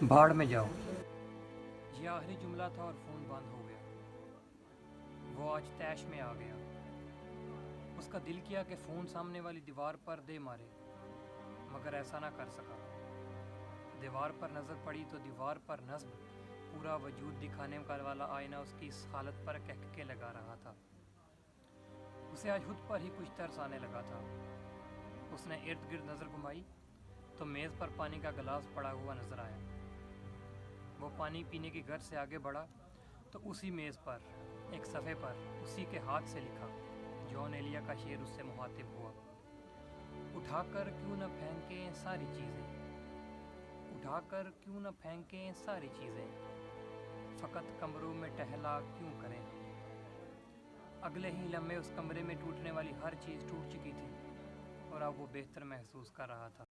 भाड़ में जाओ। ये आखिरी जुमला था और फ़ोन बंद हो गया। वो आज तैश में आ गया। उसका दिल किया कि फ़ोन सामने वाली दीवार पर दे मारे, मगर ऐसा ना कर सका। दीवार पर नज़र पड़ी तो दीवार पर नस्ब पूरा वजूद दिखाने वाला आईना उसकी इस हालत पर कहके लगा रहा था। उसे आज खुद पर ही कुछ तरस आने लगा था। उसने इर्द गिर्द नज़र घुमाई तो मेज़ पर पानी का गिलास पड़ा हुआ नज़र आया। वो पानी पीने की गर्ज से आगे बढ़ा तो उसी मेज़ पर एक सफ़े पर उसी के हाथ से लिखा जॉन एलिया का शेर उससे मुखातिब हुआ। उठाकर क्यों न फेंकें सारी चीज़ें, उठाकर क्यों न फेंकें सारी चीज़ें, फ़कत कमरों में टहला क्यों करें। अगले ही लम्हे उस कमरे में टूटने वाली हर चीज़ टूट चुकी थी और अब वो बेहतर महसूस कर रहा था।